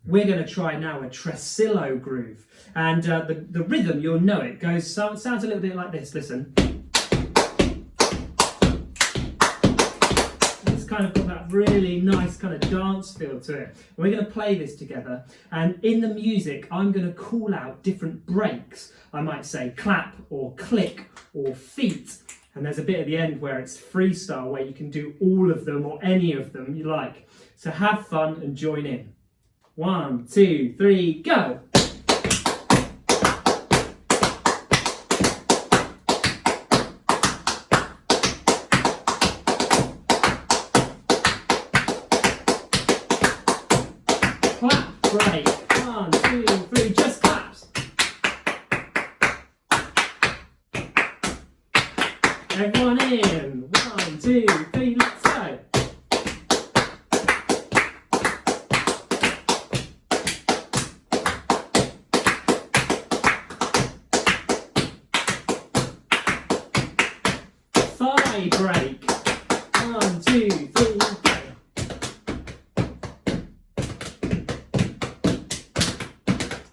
We're going to try now a Tresillo groove. And the rhythm, you'll know it, sounds a little bit like this. Listen. It's kind of got that really nice kind of dance feel to it. We're going to play this together. And in the music, I'm going to call out different breaks. I might say clap or click or feet. And there's a bit at the end where it's freestyle, where you can do all of them or any of them you like. So have fun and join in. 1, 2, 3, go! Clap, break. 1, 2, 3, just claps. Everyone in. 1, 2, 3, let's go. Thigh break. 1, 2, 3, go.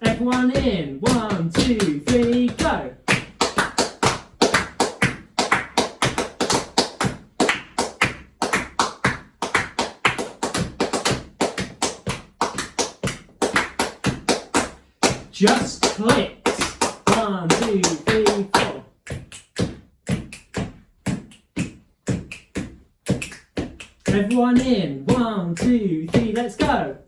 Everyone in. 1, 2, 3, go. Just clicks. 1, 2, 3, 4. Everyone in. 1, 2, 3, let's go.